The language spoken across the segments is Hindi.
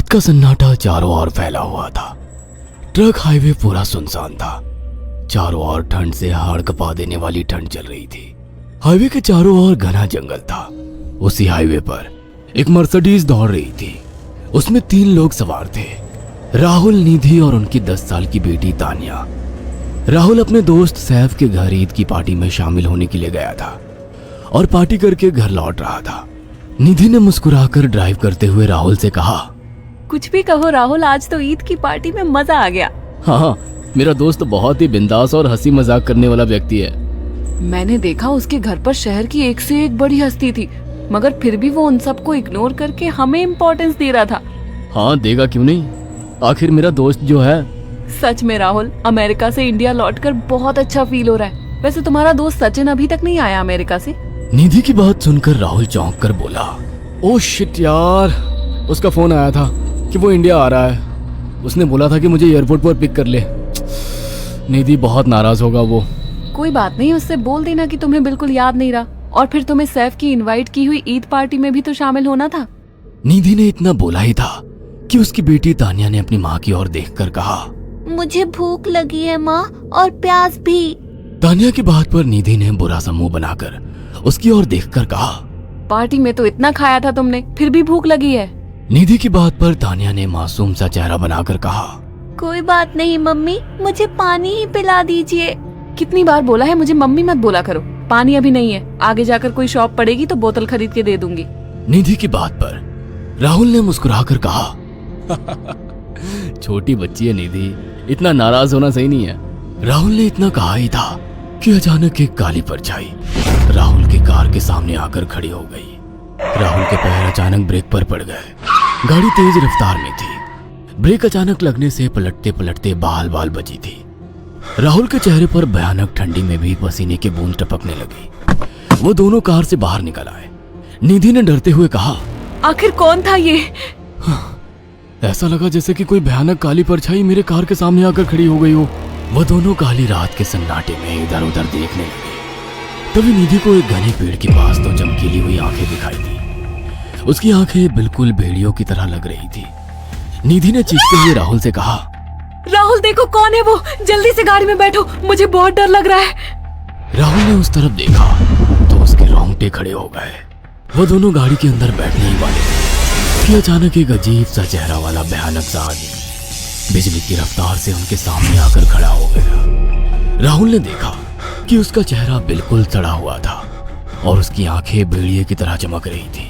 रात का सन्नाटा चारों ओर फैला हुआ था। ट्रक हाईवे पूरा सुनसान था। चारों ओर ठंड से हाड़ कपा देने वाली ठंड चल रही थी। हाईवे के चारों ओर घना जंगल था। उसी हाईवे पर एक मर्सिडीज दौड़ रही थी। उसमें 3 लोग सवार थे, राहुल, निधि और उनकी 10 साल की बेटी तानिया। राहुल अपने दोस्त सैफ के घर ईद की पार्टी में शामिल होने के लिए गया था और पार्टी करके घर लौट रहा था। निधि ने मुस्कुराकर ड्राइव करते हुए राहुल से कहा, कुछ भी कहो राहुल, आज तो ईद की पार्टी में मजा आ गया। हाँ, मेरा दोस्त बहुत ही बिंदास और हंसी मजाक करने वाला व्यक्ति है। मैंने देखा उसके घर पर शहर की एक से एक बड़ी हस्ती थी, मगर फिर भी वो उन सबको इग्नोर करके हमें इम्पोर्टेंस दे रहा था। हाँ, देगा क्यों नहीं, आखिर मेरा दोस्त जो है। सच में राहुल, अमेरिका से इंडिया लौटकर बहुत अच्छा फील हो रहा है। वैसे तुम्हारा दोस्त सचिन अभी तक नहीं आया अमेरिका से? निधि की बात सुनकर राहुल चौंक कर बोला, ओह शिट यार, उसका फोन आया था कि वो इंडिया आ रहा है। उसने बोला था कि मुझे एयरपोर्ट पर पिक कर ले। निधि बहुत नाराज होगा वो। कोई बात नहीं, उससे बोल देना कि तुम्हें बिल्कुल याद नहीं रहा और फिर तुम्हें सैफ की इनवाइट की हुई ईद पार्टी में भी तो शामिल होना था। निधि ने इतना बोला ही था कि उसकी बेटी तानिया ने अपनी माँ की ओर देखकर कहा, मुझे भूख लगी है माँ, और प्यास भी। तानिया की बात पर निधि ने बुरा सा मुंह बनाकर उसकी ओर देखकर कहा, पार्टी में तो इतना खाया था तुमने, फिर भी भूख लगी है। निधि की बात पर तानिया ने मासूम सा चेहरा बनाकर कहा, कोई बात नहीं मम्मी, मुझे पानी ही पिला दीजिए। कितनी बार बोला है मुझे मम्मी मत बोला करो। पानी अभी नहीं है, आगे जाकर कोई शॉप पड़ेगी तो बोतल खरीद के दे दूंगी। निधि की बात पर राहुल ने मुस्कुराकर कहा, छोटी बच्ची है निधि, इतना नाराज होना सही नहीं है। राहुल ने इतना कहा ही था कि अचानक एक काली परछाई राहुल की कार के सामने आकर खड़ी हो गई। राहुल के पैर अचानक ब्रेक पर पड़ गए। गाड़ी तेज रफ्तार में थी। ब्रेक अचानक लगने से पलटते पलटते बाल बाल बची थी। राहुल के चेहरे पर भयानक ठंडी में भी पसीने की बूंद टपकने लगी। वो दोनों कार से बाहर निकल आए। निधि ने डरते हुए कहा, आखिर कौन था ये? ऐसा लगा जैसे कि कोई भयानक काली परछाई मेरे कार के सामने आकर खड़ी हो गई हो। वह दोनों काली रात के सन्नाटे में इधर उधर देखने लगे। तभी निधि को एक घने पेड़ के पास 2 चमकीली हुई आंखें दिखाई दी। उसकी आंखें बिल्कुल भेड़ियों की तरह लग रही थी। निधि ने चीखते हुए राहुल से कहा, राहुल देखो कौन है वो, जल्दी से गाड़ी में बैठो, मुझे बहुत डर लग रहा है। राहुल ने उस तरफ देखा तो उसके रोंगटे खड़े हो गए। वो दोनों गाड़ी के अंदर बैठने ही वाले थे कि अचानक एक अजीब सा चेहरा वाला भयानक सा आदमी बिजली की रफ्तार से उनके सामने आकर खड़ा हो गया। राहुल ने देखा कि उसका चेहरा बिल्कुल सड़ा हुआ था और उसकी आंखें भेड़िए की तरह चमक रही थी।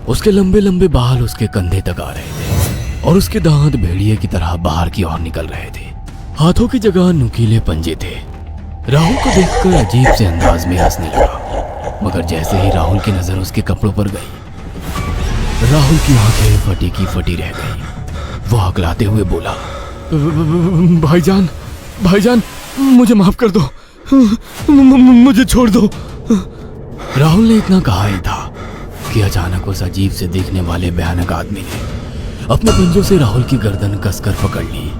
उसके लंबे लंबे बाल उसके कंधे तक आ रहे थे और उसके दांत भेड़िए की तरह बाहर की ओर निकल रहे थे। हाथों की जगह नुकीले पंजे थे। राहुल को देखकर अजीब से अंदाज में हंसने लगा, मगर जैसे ही राहुल की नजर उसके कपड़ों पर गई, राहुल की आंखें फटी की फटी रह गई। वो हकलाते हुए बोला, भाईजान, भाईजान, मुझे माफ कर दो, मुझे छोड़ दो। राहुल ने इतना कहा ही था कि अचानक उस अजीब से दिखने वाले भयानक आदमी ने अपने पंजों से राहुल की गर्दन कसकर पकड़ ली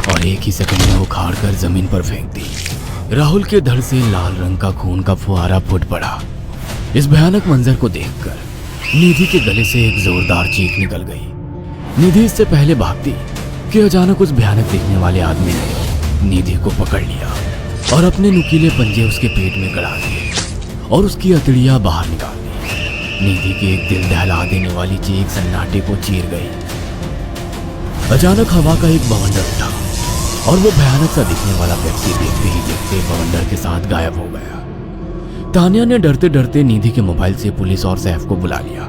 और एक ही सेकंड में उखाड़ कर जमीन पर फेंक दी। राहुल के धड़ से लाल रंग का खून का फुहारा फूट पड़ा। इस भयानक मंजर को देखकर निधि के गले से एक जोरदार चीख निकल गई। निधि इससे पहले भागती कि अचानक उस भयानक दिखने वाले आदमी ने निधि को पकड़ लिया और अपने नुकीले पंजे उसके पेट में गड़ा दिए और उसकी अतड़ियां बाहर निकाल दी। निधि की एक दिल दहला देने वाली चीख सन्नाटे को चीर गई। अचानक हवा का एक बवंडर उठा और वो भयानक सा दिखने वाला व्यक्ति देखते ही देखते बवंडर के साथ गायब हो गया। तानिया ने डरते डरते निधि के मोबाइल से पुलिस और सैफ को बुला लिया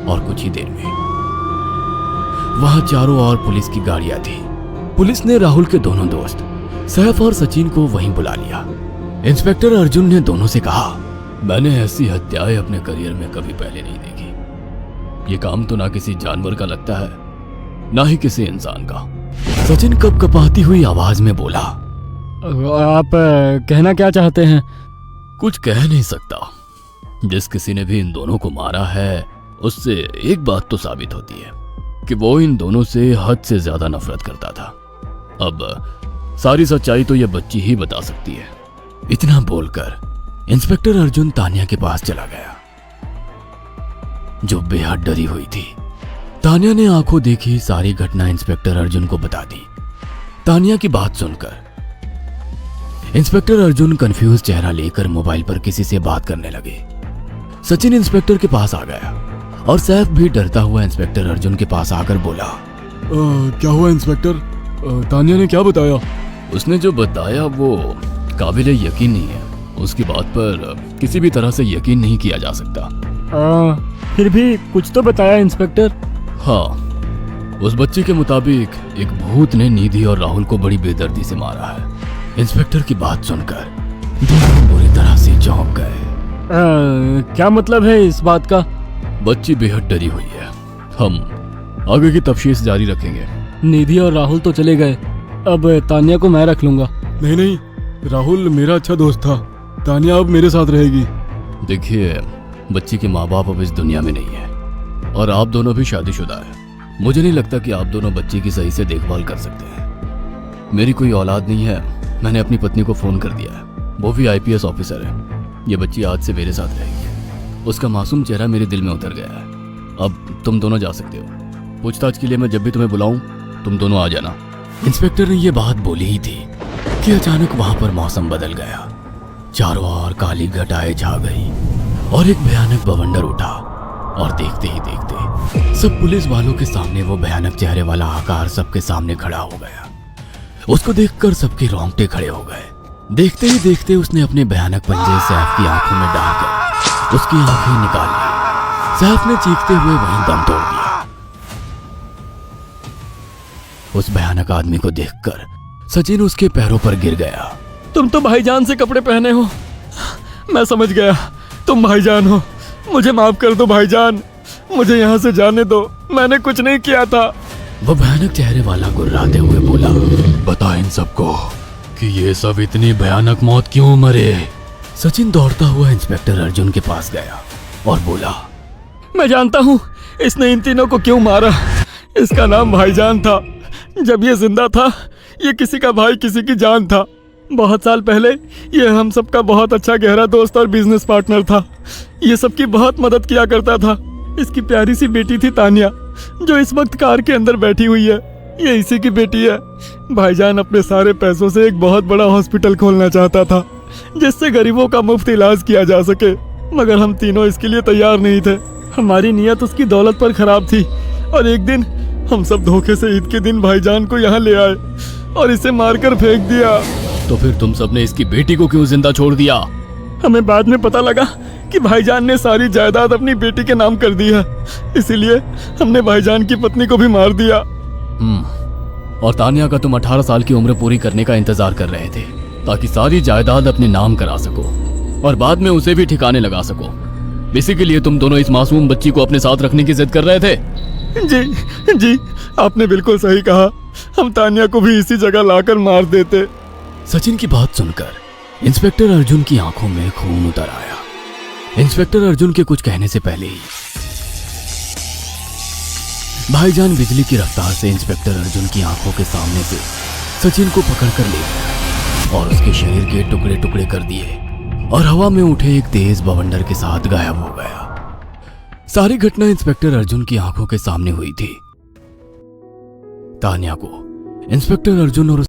और कुछ ही देर में वहां चारों ओर पुलिस की गाड़ियां थी। पुलिस ने राहुल के दोनों दोस्त सैफ और सचिन को वहीं बुला लिया। इंस्पेक्टर अर्जुन ने दोनों से कहा, मैंने ऐसी हत्याएं अपने करियर में कभी पहले नहीं देखी। ये काम तो ना किसी जानवर का लगता है, ना ही किसी इंसान का। सचिन कपकपाती हुई आवाज में बोला, आप कहना क्या चाहते हैं? कुछ कह नहीं सकता। जिस किसी ने भी इन दोनों को मारा है उससे एक बात तो साबित होती है कि वो इन दोनों से हद से ज्यादा नफरत करता था। अब सारी सच्चाई तो यह बच्ची ही बता सकती है। इतना बोलकर इंस्पेक्टर अर्जुन तानिया के पास चला गया, जो बेहद डरी हुई थी। तानिया ने आंखों देखी सारी घटना इंस्पेक्टर अर्जुन को बता दी। तानिया की बात सुनकर इंस्पेक्टर अर्जुन कंफ्यूज चेहरा लेकर मोबाइल पर किसी से बात करने लगे। सचिन इंस्पेक्टर के पास आ गया और सैफ भी डरता हुआ इंस्पेक्टर अर्जुन के पास आकर बोला, क्या हुआ इंस्पेक्टर? तानिया ने क्या बताया? उसने जो बताया वो काबिल यकीन नहीं है। उसकी बात पर किसी भी तरह से यकीन नहीं किया जा सकता। फिर भी कुछ तो बताया इंस्पेक्टर। हाँ, उस बच्ची के मुताबिक एक भूत ने निधि और राहुल को बड़ी बेदर्दी से मारा है। इंस्पेक्टर की बात सुनकर दोनों बुरी तरह से चौंक गए। क्या मतलब है इस बात का? बच्ची बेहद डरी हुई है। हम आगे की तफ्तीश जारी रखेंगे। निधि और राहुल तो चले गए, अब तानिया को मैं रख लूंगा। नहीं नहीं, राहुल मेरा अच्छा दोस्त था। तानिया अब मेरे साथ रहेगी। देखिए, बच्ची के माँ बाप अब इस दुनिया में नहीं है और आप दोनों भी शादीशुदा है। मुझे नहीं लगता कि आप दोनों बच्ची की सही से देखभाल कर सकते हैं। मेरी कोई औलाद नहीं है। मैंने अपनी पत्नी को फोन कर दिया है, वो भी IPS ऑफिसर है। ये बच्ची आज से मेरे साथ रहेगी। उसका मासूम चेहरा मेरे दिल में उतर गया है। अब तुम दोनों जा सकते हो। पूछताछ के लिए मैं जब भी तुम्हें बुलाऊं तुम दोनों आ जाना। इंस्पेक्टर ने ये बात बोली ही थी कि अचानक वहां पर मौसम बदल गया। चारों ओर काली घटाएं छा गई और एक भयानक बवंडर उठा और देखते ही देखते सब पुलिस वालों के सामने वो भयानक चेहरे वाला आकार सबके सामने खड़ा हो गया। उसको देखकर सबके रोंगटे खड़े हो गए। देखते ही देखते उसने अपने भयानक पंजे सैफ की आंखों में डालकर उसकी आंखें निकाल ली। सैफ ने चीखते हुए वहीं दम तोड़ दिया। उस भयानक आदमी को देखकर सचिन उसके पैरों पर गिर गया। तुम तो भाईजान से कपड़े पहने हो। मैं समझ गया, तुम भाईजान हो। मुझे माफ कर दो भाईजान, मुझे यहाँ से जाने दो। मैंने कुछ नहीं किया था। वो भयानक चेहरे वाला गुर्राते हुए बोला, बता इन सबको कि ये सब इतनी भयानक मौत क्यों मरे। सचिन दौड़ता हुआ इंस्पेक्टर अर्जुन के पास गया और बोला, मैं जानता हूँ इसने इन तीनों को क्यों मारा। इसका नाम भाईजान था। जब ये जिंदा था ये किसी का भाई किसी की जान था। बहुत साल पहले ये हम सबका बहुत अच्छा गहरा दोस्त और बिजनेस पार्टनर था। ये सबकी बहुत मदद किया करता था। इसकी प्यारी सी बेटी थी तानिया, जो इस वक्त कार के अंदर बैठी हुई है। ये इसी की बेटी है। भाईजान अपने सारे पैसों से एक बहुत बड़ा हॉस्पिटल खोलना चाहता था जिससे गरीबों का मुफ्त इलाज किया जा सके, मगर हम तीनों इसके लिए तैयार नहीं थे। हमारी नीयत उसकी दौलत पर खराब थी और एक दिन हम सब धोखे से ईद के दिन भाईजान को यहाँ ले आए और इसे मारकर फेंक दिया। तो फिर तुम सबने इसकी बेटी को क्यों जिंदा छोड़ दिया? हमें बाद में पता लगा कि भाईजान ने सारी जायदाद अपनी बेटी के नाम कर दी है, इसीलिए हमने भाईजान की पत्नी को भी मार दिया। और तानिया का तुम 18 साल की उम्र पूरी करने का इंतजार कर रहे थे ताकि सारी जायदाद अपने नाम करा सको और बाद में उसे भी ठिकाने लगा सको। इसी के लिए तुम दोनों इस मासूम बच्ची को अपने साथ रखने की जिद कर रहे थे। जी, आपने बिल्कुल सही कहा। हम तानिया को भी इसी जगह लाकर मार देते। सचिन की बात सुनकर इंस्पेक्टर अर्जुन की आंखों में खून उतर आया। इंस्पेक्टर अर्जुन के कुछ कहने से पहले ही भाईजान बिजली की रफ्तार से इंस्पेक्टर अर्जुन की आंखों के सामने से सचिन को पकड़कर ले गया और उसके शरीर के टुकड़े टुकड़े कर दिए और हवा में उठे एक तेज बवंडर के साथ गायब हो गया। सारी घटना इंस्पेक्टर अर्जुन की आंखों के सामने हुई थी। तानिया को इंस्पेक्टर अर्जुन और